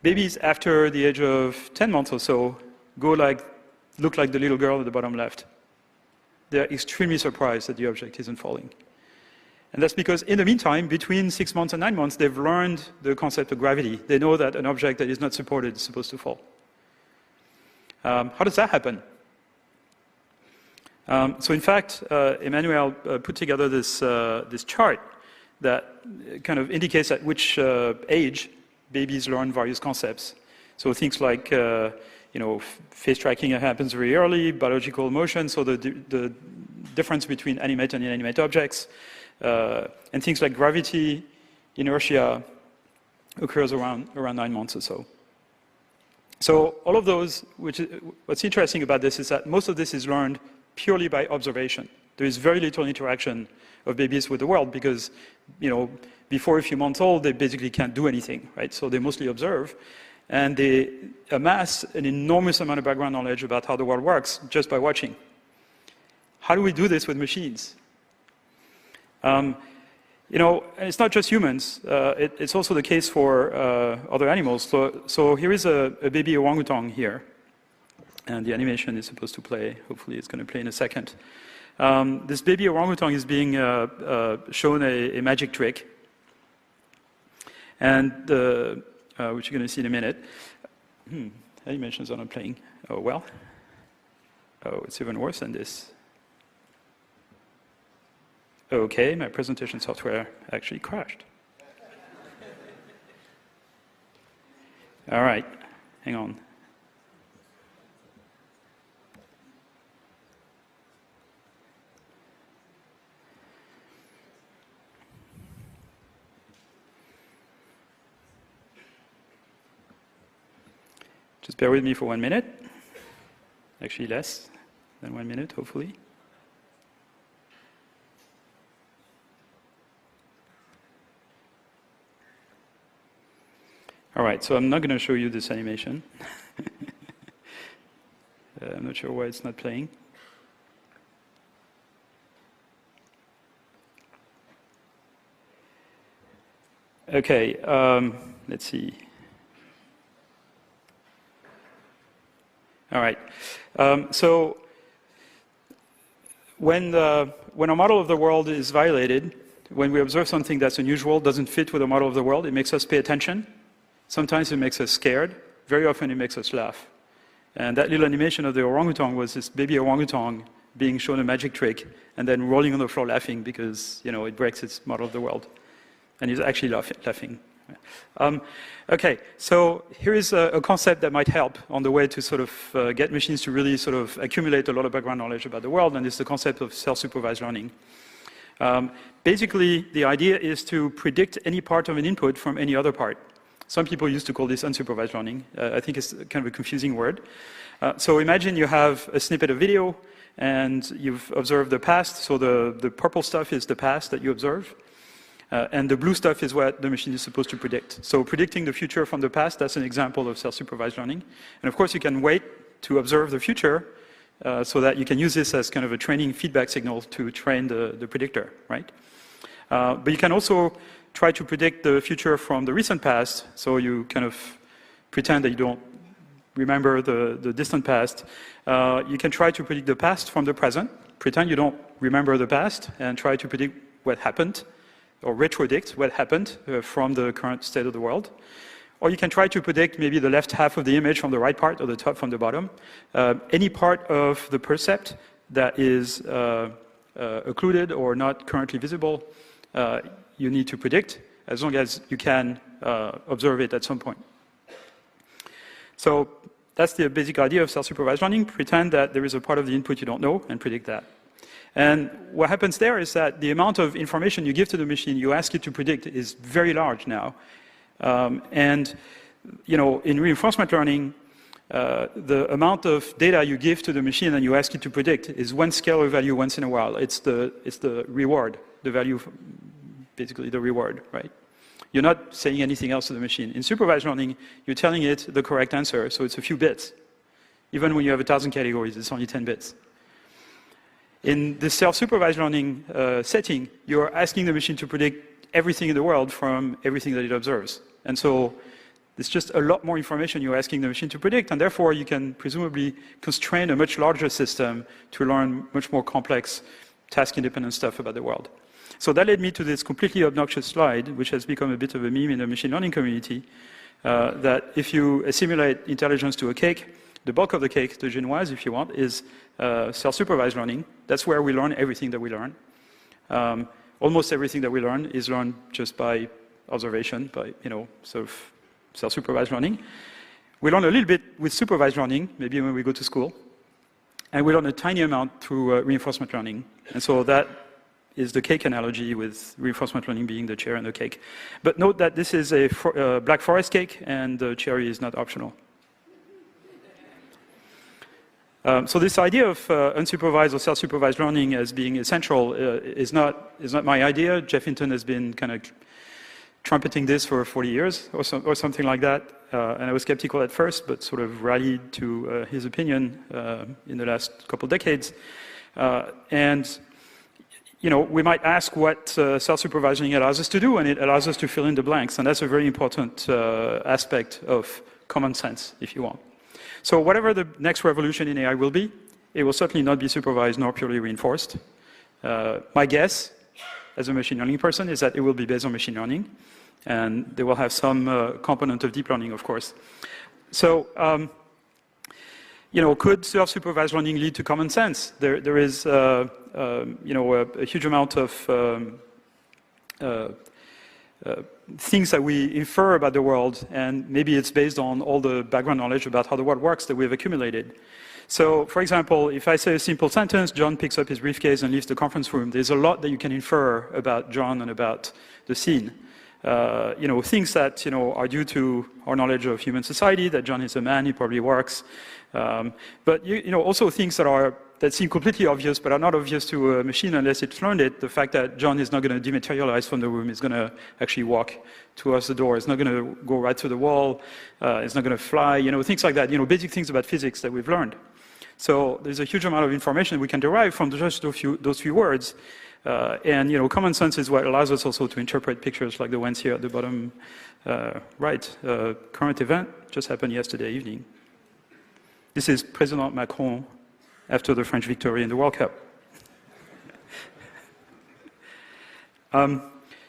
Babies after the age of 10 months or so look like the little girl at the bottom left. They're extremely surprised that the object isn't falling. And that's because in the meantime, between 6 months and 9 months, they've learned the concept of gravity. They know that an object that is not supported is supposed to fall. How does that happen? So in fact, Emmanuel put together this chart that kind of indicates at which age babies learn various concepts. So things like, face tracking happens very early, biological motion, so the difference between animate and inanimate objects, and things like gravity, inertia, occurs around 9 months or so. So all of those, what's interesting about this is that most of this is learned purely by observation. There is very little interaction of babies with the world because, before a few months old, they basically can't do anything, right? So they mostly observe, and they amass an enormous amount of background knowledge about how the world works just by watching. How do we do this with machines? And it's not just humans. It's also the case for other animals. So here is a baby orangutan here. And the animation is supposed to play. Hopefully it's going to play in a second. This baby orangutan is being shown a magic trick. and which you're going to see in a minute. Animations are not playing. Oh, well. Oh, it's even worse than this. Okay, my presentation software actually crashed. All right, hang on. Just bear with me for 1 minute. Actually less than 1 minute, hopefully. All right, so I'm not going to show you this animation. I'm not sure why it's not playing. Okay, let's see. All right. So when our model of the world is violated, when we observe something that's unusual, doesn't fit with the model of the world, it makes us pay attention. Sometimes it makes us scared. Very often it makes us laugh. And that little animation of the orangutan was this baby orangutan being shown a magic trick and then rolling on the floor laughing because, you know, it breaks its model of the world. And he's actually laughing. Okay, so here is a concept that might help on the way to sort of get machines to really sort of accumulate a lot of background knowledge about the world, and it's the concept of self-supervised learning. Basically, the idea is to predict any part of an input from any other part. Some people used to call this unsupervised learning. I think it's kind of a confusing word. So imagine you have a snippet of video, and you've observed the past, so the purple stuff is the past that you observe. And the blue stuff is what the machine is supposed to predict. So predicting the future from the past, that's an example of self-supervised learning. And of course, you can wait to observe the future so that you can use this as kind of a training feedback signal to train the predictor, right? But you can also try to predict the future from the recent past. So you kind of pretend that you don't remember the distant past. You can try to predict the past from the present. Pretend you don't remember the past and try to predict what happened, or retrodict what happened from the current state of the world. Or you can try to predict maybe the left half of the image from the right part, or the top from the bottom. Any part of the percept that is occluded or not currently visible, you need to predict, as long as you can observe it at some point. So that's the basic idea of self-supervised learning. Pretend that there is a part of the input you don't know and predict that. And what happens there is that the amount of information you give to the machine, you ask it to predict, is very large now. And you know, in reinforcement learning, the amount of data you give to the machine and you ask it to predict is one scalar value once in a while. It's the reward, the value, basically the reward, right? You're not saying anything else to the machine. In supervised learning, you're telling it the correct answer, so it's a few bits. Even when you have 1,000 categories, it's only 10 bits. In this self-supervised learning setting, you're asking the machine to predict everything in the world from everything that it observes. And so it's just a lot more information you're asking the machine to predict, and therefore you can presumably constrain a much larger system to learn much more complex, task-independent stuff about the world. So that led me to this completely obnoxious slide, which has become a bit of a meme in the machine learning community, that if you assimilate intelligence to a cake, the bulk of the cake, the genoise, if you want, is self-supervised learning. That's where we learn everything that we learn. Almost everything that we learn is learned just by observation, by, you know, sort of self-supervised learning. We learn a little bit with supervised learning, maybe when we go to school. And we learn a tiny amount through reinforcement learning. And so that is the cake analogy, with reinforcement learning being the cherry and the cake. But note that this is a Black Forest cake, and the cherry is not optional. So this idea of unsupervised or self-supervised learning as being essential is not my idea. Jeff Hinton has been kind of trumpeting this for 40 years or something like that. And I was skeptical at first, but sort of rallied to his opinion in the last couple of decades. And you know, we might ask what self-supervised learning allows us to do, and it allows us to fill in the blanks. And that's a very important aspect of common sense, if you want. So whatever the next revolution in AI will be, it will certainly not be supervised nor purely reinforced. My guess as a machine learning person is that it will be based on machine learning, and they will have some component of deep learning, of course. So, could self-supervised learning lead to common sense? There is, a huge amount of things that we infer about the world, and maybe it's based on all the background knowledge about how the world works that we've accumulated. So, for example, if I say a simple sentence, John picks up his briefcase and leaves the conference room, there's a lot that you can infer about John and about the scene. Things that, are due to our knowledge of human society, that John is a man, he probably works. But, also things that seem completely obvious, but are not obvious to a machine unless it's learned it. The fact that John is not going to dematerialize from the room, is going to actually walk towards the door, it's not going to go right through the wall, it's not going to fly, things like that, basic things about physics that we've learned. So there's a huge amount of information we can derive from just those few words. And common sense is what allows us also to interpret pictures like the ones here at the bottom right. Current event just happened yesterday evening. This is President Macron after the French victory in the World Cup.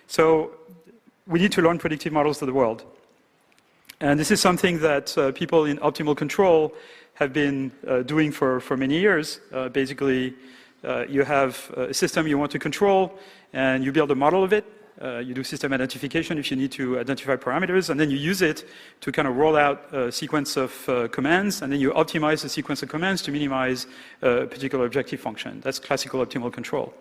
So we need to learn predictive models of the world. And this is something that people in optimal control have been doing for many years. Basically, you have a system you want to control, and you build a model of it. You do system identification if you need to identify parameters, and then you use it to kind of roll out a sequence of commands, and then you optimize the sequence of commands to minimize a particular objective function. That's classical optimal control.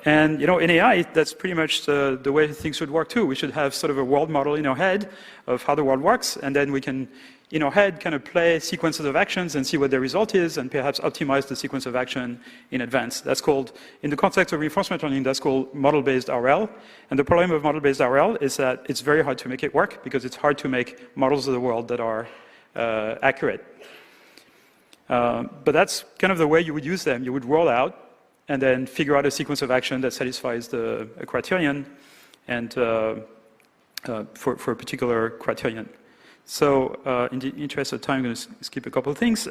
And in AI, that's pretty much the way things should work too. We should have sort of a world model in our head of how the world works, and then we can, in our head, kind of play sequences of actions and see what the result is, and perhaps optimize the sequence of action in advance. That's called, in the context of reinforcement learning, that's called model-based RL. And the problem of model-based RL is that it's very hard to make it work, because it's hard to make models of the world that are accurate. But that's kind of the way you would use them. You would roll out and then figure out a sequence of action that satisfies the criterion, and for a particular criterion. So in the interest of time, I'm going to skip a couple of things.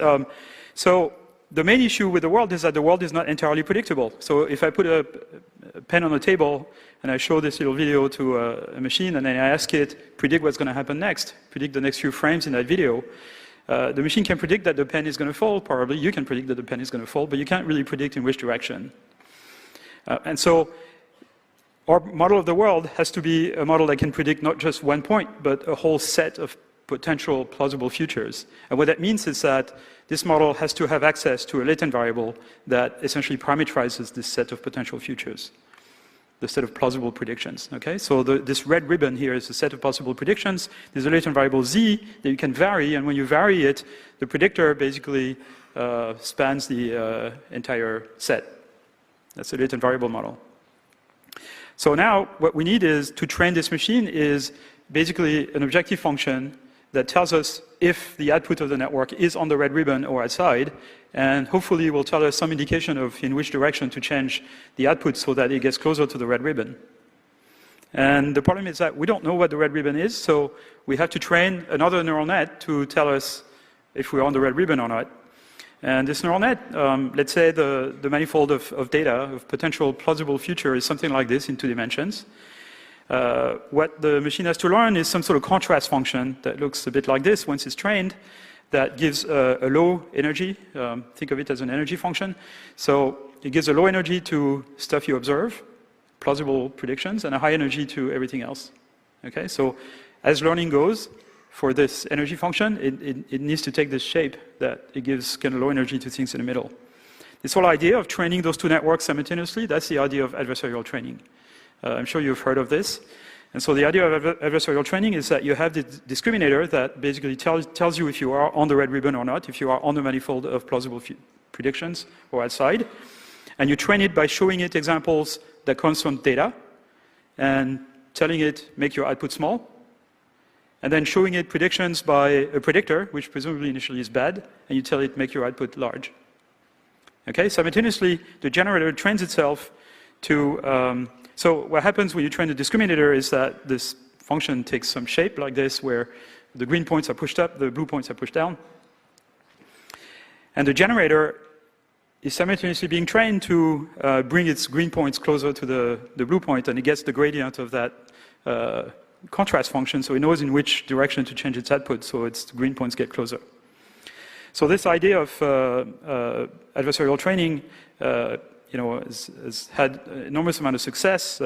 So the main issue with the world is that the world is not entirely predictable. So if I put a pen on the table and I show this little video to a machine, and then I ask it, predict what's going to happen next, predict the next few frames in that video, the machine can predict that the pen is going to fall, probably. You can predict that the pen is going to fall, but you can't really predict in which direction. And so our model of the world has to be a model that can predict not just one point, but a whole set of potential plausible futures. And what that means is that this model has to have access to a latent variable that essentially parameterizes this set of potential futures, the set of plausible predictions. Okay, so this red ribbon here is a set of possible predictions. There's a latent variable z that you can vary, and when you vary it, the predictor basically spans the entire set. That's a latent variable model. So now what we need is to train this machine is basically an objective function that tells us if the output of the network is on the red ribbon or outside, and hopefully will tell us some indication of in which direction to change the output so that it gets closer to the red ribbon. And the problem is that we don't know what the red ribbon is, so we have to train another neural net to tell us if we're on the red ribbon or not. And this neural net, let's say the manifold of data, of potential plausible future, is something like this in 2 dimensions. What the machine has to learn is some sort of contrast function that looks a bit like this once it's trained, that gives a low energy. Think of it as an energy function. So it gives a low energy to stuff you observe, plausible predictions, and a high energy to everything else. Okay, so as learning goes, for this energy function, it needs to take this shape that it gives kind of low energy to things in the middle. This whole idea of training those 2 networks simultaneously, that's the idea of adversarial training. I'm sure you've heard of this. And so the idea of adversarial training is that you have the discriminator that basically tells you if you are on the red ribbon or not, if you are on the manifold of plausible predictions or outside. And you train it by showing it examples that comes from data and telling it, make your output small. And then showing it predictions by a predictor, which presumably initially is bad, and you tell it, make your output large. Okay, simultaneously, the generator trains itself to, so what happens when you train the discriminator is that this function takes some shape like this, where the green points are pushed up, the blue points are pushed down. And the generator is simultaneously being trained to bring its green points closer to the blue point, and it gets the gradient of that contrast function, so it knows in which direction to change its output, so its green points get closer. So this idea of adversarial training, has had an enormous amount of success.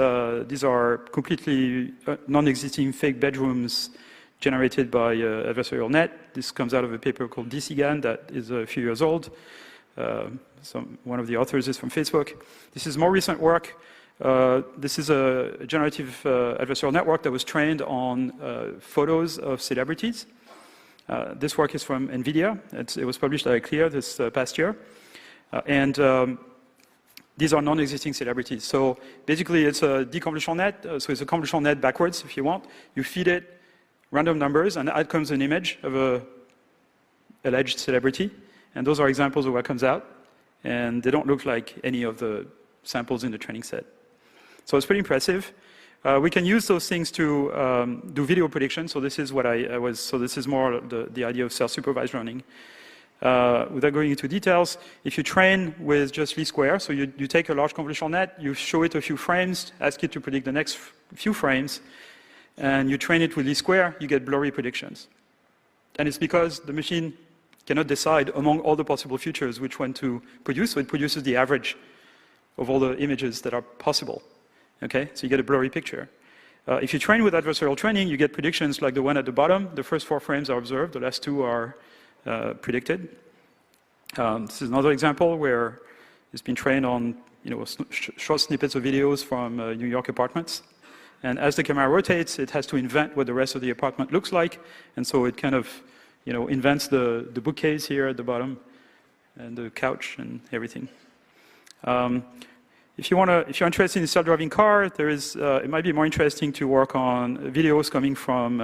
These are completely non-existing fake bedrooms generated by adversarial net. This comes out of a paper called DCGAN that is a few years old. One of the authors is from Facebook. This is more recent work. This is a generative adversarial network that was trained on photos of celebrities. This work is from NVIDIA. It was published at Clear this past year. These are non-existing celebrities. So basically, it's a deconvolutional net. So it's a convolutional net backwards, if you want. You feed it random numbers, and out comes an image of an alleged celebrity. And those are examples of what comes out. And they don't look like any of the samples in the training set. So it's pretty impressive. We can use those things to do video prediction. So this is what so this is more the idea of self-supervised learning. Without going into details, if you train with just least square, so you take a large convolutional net, you show it a few frames, ask it to predict the next few frames, and you train it with least square, you get blurry predictions. And it's because the machine cannot decide among all the possible futures which one to produce, so it produces the average of all the images that are possible. Okay, so you get a blurry picture. If you train with adversarial training, you get predictions like the one at the bottom. The first 4 frames are observed, the last 2 are predicted. This is another example where it's been trained on short snippets of videos from New York apartments. And as the camera rotates, it has to invent what the rest of the apartment looks like. And so it kind of invents the bookcase here at the bottom and the couch and everything. If you're interested in a self-driving car, there is it might be more interesting to work on videos coming from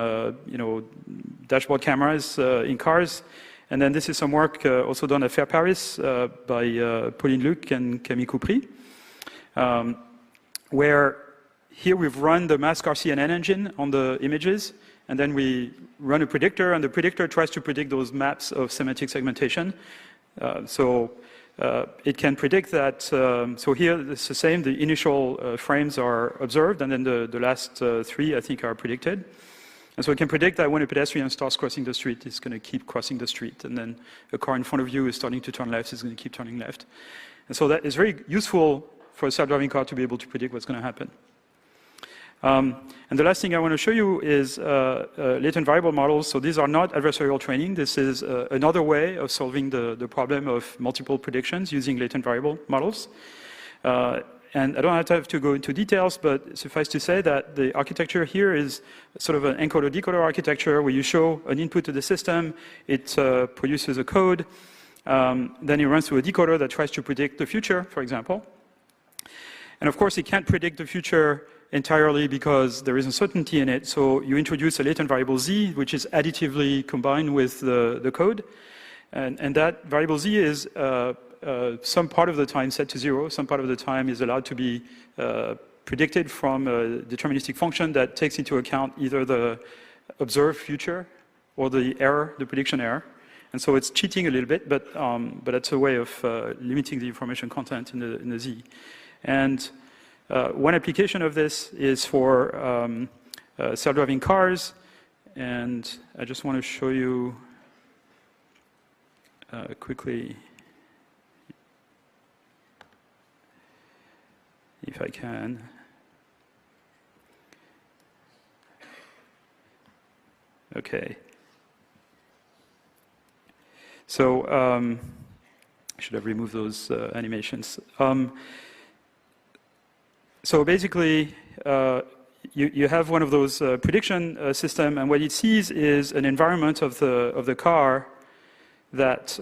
dashboard cameras in cars. And then this is some work also done at Fair Paris by Pauline Luc and Camille Coupry, where here we've run the mask RCNN engine on the images, and then we run a predictor, and the predictor tries to predict those maps of semantic segmentation. It can predict that, so here it's the same, the initial frames are observed, and then the last 3, I think, are predicted. And so it can predict that when a pedestrian starts crossing the street, it's going to keep crossing the street, and then a car in front of you is starting to turn left, it's going to keep turning left. And so that is very useful for a self-driving car to be able to predict what's going to happen. And the last thing I want to show you is latent variable models. So these are not adversarial training. This is another way of solving the problem of multiple predictions using latent variable models. And I don't have to go into details, but suffice to say that the architecture here is sort of an encoder-decoder architecture where you show an input to the system, it produces a code, then it runs through a decoder that tries to predict the future, for example. And of course, it can't predict the future entirely because there is uncertainty in it. So you introduce a latent variable z, which is additively combined with the code. And that variable z is some part of the time set to 0, some part of the time is allowed to be predicted from a deterministic function that takes into account either the observed future or the error, the prediction error. And so it's cheating a little bit, but it's a way of limiting the information content in the z. And one application of this is for self-driving cars, and I just want to show you quickly, if I can. Okay. So I should have removed those animations. So basically, you have one of those prediction system, and what it sees is an environment of the car that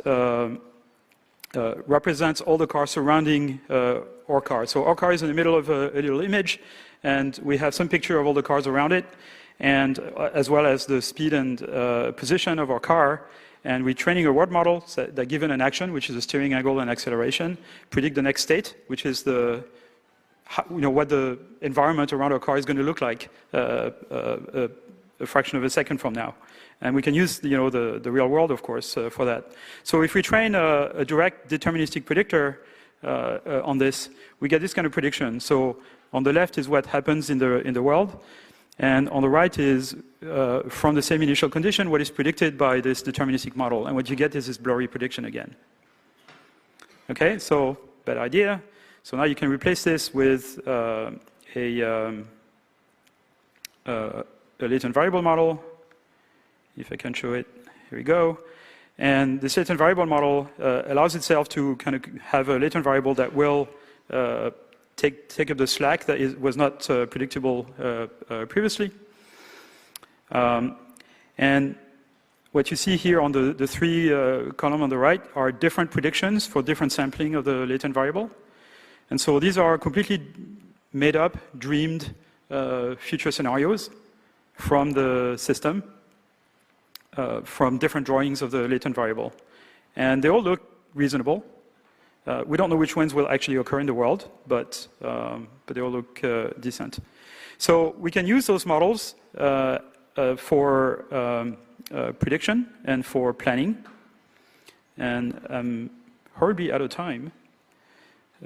represents all the cars surrounding our car. So our car is in the middle of a little image, and we have some picture of all the cars around it, and as well as the speed and position of our car. And we're training a word model that, given an action, which is a steering angle and acceleration, predict the next state, which is what the environment around our car is going to look like a a fraction of a second from now. And we can use the real world, of course, for that. So if we train a direct deterministic predictor on this, we get this kind of prediction. So on the left is what happens in the world, and on the right is, from the same initial condition, what is predicted by this deterministic model. And what you get is this blurry prediction again. Okay, so bad idea. So now you can replace this with a latent variable model. If I can show it, here we go. And this latent variable model allows itself to kind of have a latent variable that will take up the slack that was not predictable previously. And what you see here on the three column on the right are different predictions for different sampling of the latent variable. And so these are completely made up, dreamed future scenarios from the system, from different drawings of the latent variable. And they all look reasonable. We don't know which ones will actually occur in the world, but they all look decent. So we can use those models for prediction and for planning. And I'm horribly out of time.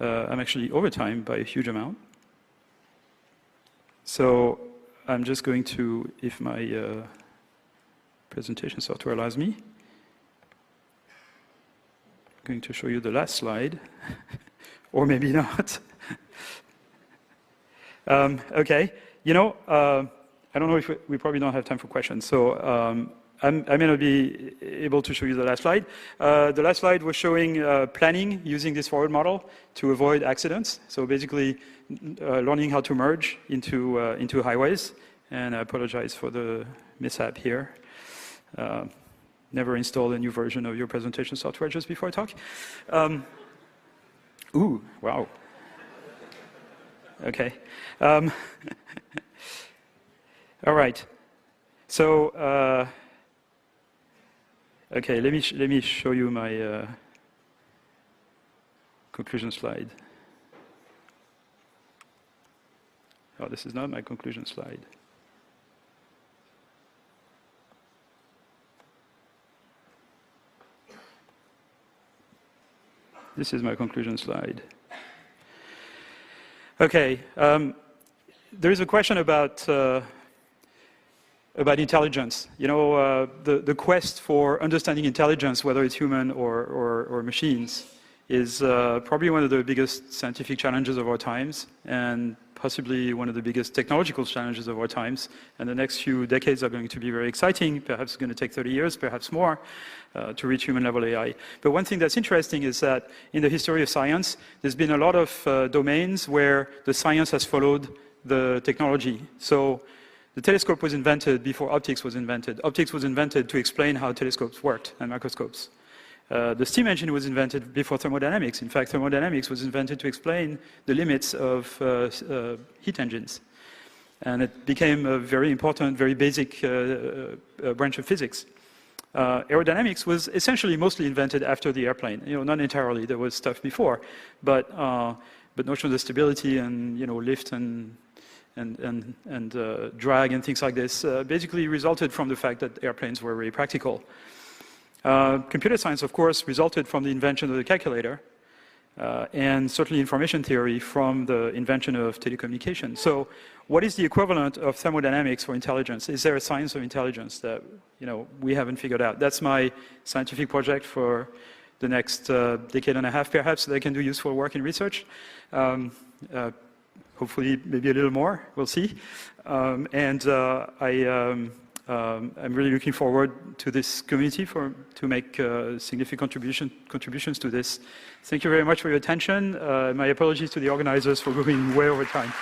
I'm actually over time by a huge amount. So I'm just going to, if my presentation software allows me, I'm going to show you the last slide, or maybe not. Okay, I don't know if we probably don't have time for questions, so I may not be able to show you the last slide. The last slide was showing planning using this forward model to avoid accidents. So basically, learning how to merge into highways. And I apologize for the mishap here. Never install a new version of your presentation software just before I talk. Ooh, wow. Okay. All right. So, okay, let me show you my conclusion slide. Oh, this is not my conclusion slide. This is my conclusion slide. Okay, there is a question about intelligence. The quest for understanding intelligence, whether it's human or machines, is probably one of the biggest scientific challenges of our times, and possibly one of the biggest technological challenges of our times. And the next few decades are going to be very exciting. Perhaps it's going to take 30 years, perhaps more, to reach human-level AI. But one thing that's interesting is that in the history of science, there's been a lot of domains where the science has followed the technology. So the telescope was invented before optics was invented. Optics was invented to explain how telescopes worked and microscopes. The steam engine was invented before thermodynamics. In fact, thermodynamics was invented to explain the limits of heat engines. And it became a very important, very basic branch of physics. Aerodynamics was essentially mostly invented after the airplane. Not entirely, there was stuff before. But notions of stability and lift and drag and things like this basically resulted from the fact that airplanes were very practical. Computer science, of course, resulted from the invention of the calculator, and certainly information theory from the invention of telecommunication. So what is the equivalent of thermodynamics for intelligence? Is there a science of intelligence that we haven't figured out? That's my scientific project for the next decade and a half, perhaps, that I can do useful work in research. Hopefully, maybe a little more, we'll see. I'm really looking forward to this community to make significant contributions to this. Thank you very much for your attention. My apologies to the organizers for going way over time.